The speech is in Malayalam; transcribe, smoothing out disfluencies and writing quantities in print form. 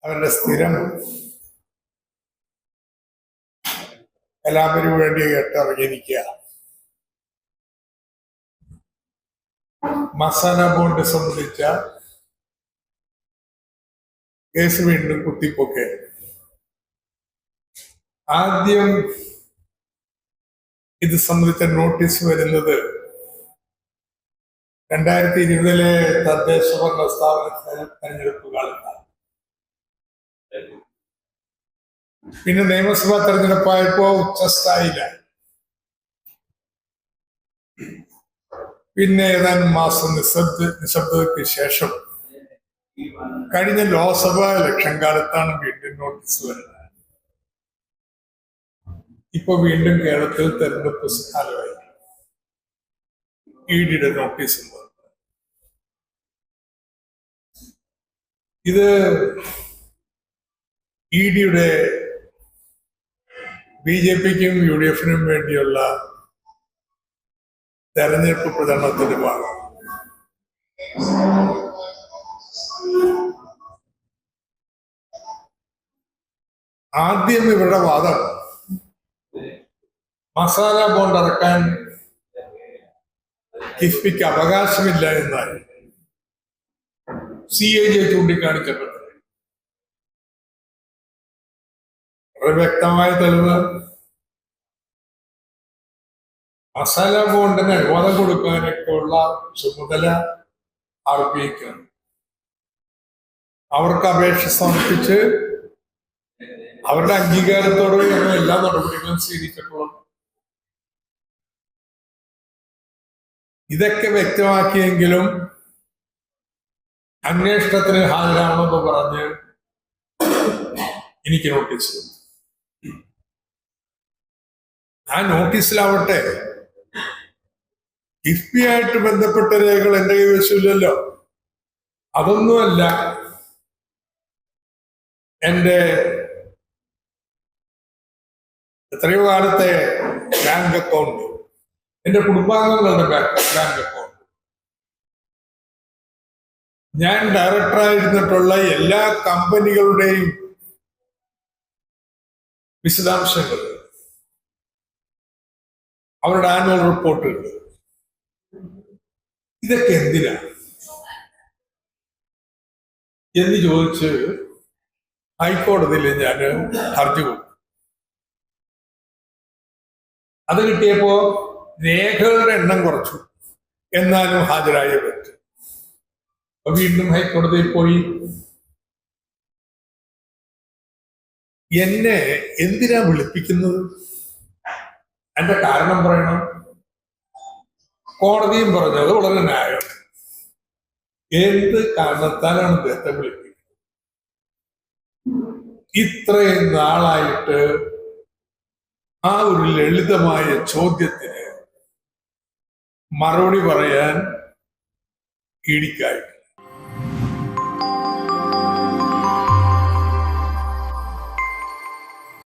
അവരുടെ സ്ഥിരം കലാപരി വേണ്ടി കേട്ടിറങ്ങിയിരിക്കുക. മസാല ബോണ്ട് സംബന്ധിച്ച കേസ് വീണ്ടും കുത്തിപ്പൊക്കെ. ആദ്യം ഇത് സംബന്ധിച്ച നോട്ടീസ് വരുന്നത് 2020 തദ്ദേശ ഭരണ സ്ഥാപന തെരഞ്ഞെടുപ്പ് കാലത്താണ്. പിന്നെ നിയമസഭാ തെരഞ്ഞെടുപ്പായപ്പോ ഉച്ചസ്ഥായിലായി. പിന്നെ ഏതാനും മാസം നിശബ്ദതയ്ക്ക് ശേഷം കഴിഞ്ഞ ലോക്സഭാ ഇലക്ഷൻ കാലത്താണ് വീണ്ടും നോട്ടീസ് വരുന്നത്. ഇപ്പൊ വീണ്ടും കേരളത്തിൽ തെരഞ്ഞെടുപ്പ് കാലമായി ഇഡിയുടെ നോട്ടീസ് ഉണ്ട്. ഇത് ഇഡിയുടെ BJPക്കും UDFനും വേണ്ടിയുള്ള തെരഞ്ഞെടുപ്പ് പ്രചരണത്തിന്റെ ഭാഗം. ആദ്യം ഇവരുടെ വാദം മസാല ബോണ്ട് ഇറക്കാൻ കിഫ്ബിക്ക് അവകാശമില്ല എന്നായി CAG ചൂണ്ടിക്കാണിക്കപ്പെട്ടത്. വളരെ വ്യക്തമായ തെളിവ് മസാല ബോണ്ടിന് അനുവാദം കൊടുക്കാനൊക്കെയുള്ള ചുമതല RBIക്കാണ്. അവർക്ക് അപേക്ഷ സമർപ്പിച്ച് അവരുടെ അംഗീകാരത്തോടെ എല്ലാ നടപടികളും സ്വീകരിച്ചിട്ടുള്ളത്. ഇതൊക്കെ വ്യക്തമാക്കിയെങ്കിലും അന്വേഷണത്തിന് ഹാജരാണെന്ന് പറഞ്ഞ് എനിക്ക് നോട്ടീസ്. ആ നോട്ടീസിലാവട്ടെ കിഫ്ബിയായിട്ട് ബന്ധപ്പെട്ട രേഖകൾ എന്റെ കൈവശമില്ലല്ലോ. അതൊന്നുമല്ല എന്റെ എത്രയോ കാലത്തെ ബാങ്ക് അക്കൗണ്ട്, എന്റെ കുടുംബാംഗങ്ങളുടെ ബാങ്ക് അക്കൗണ്ട്, ഞാൻ ഡയറക്ടറായിരുന്നിട്ടുള്ള എല്ലാ കമ്പനികളുടെയും വിശദാംശങ്ങൾ, അവരുടെ ആനുവൽ റിപ്പോർട്ടുകൾ, ഇതൊക്കെ എന്തിനാ എന്ന് ചോദിച്ച് ഹൈക്കോടതിയിൽ ഞാൻ ഹർജി കൊടുത്തു. അത് കിട്ടിയപ്പോ രേഖകളുടെ എണ്ണം കുറച്ചു, എന്നാലും ഹാജരായേ പറ്റും. വീണ്ടും ഹൈക്കോടതിയിൽ പോയി. എന്നെ എന്തിനാ വിളിപ്പിക്കുന്നത്? എന്റെ കാരണം പറയണം. കോടതിയും പറഞ്ഞത് വളരെ ന്യായം. എന്ത് കാരണത്താലാണ് അദ്ദേഹത്തെ വിളിപ്പിക്കുന്നത്? ഇത്രയും നാളായിട്ട് ആ ഒരു ലളിതമായ ചോദ്യത്തിന് മറുപടി പറയാൻ ഇടിക്കായി.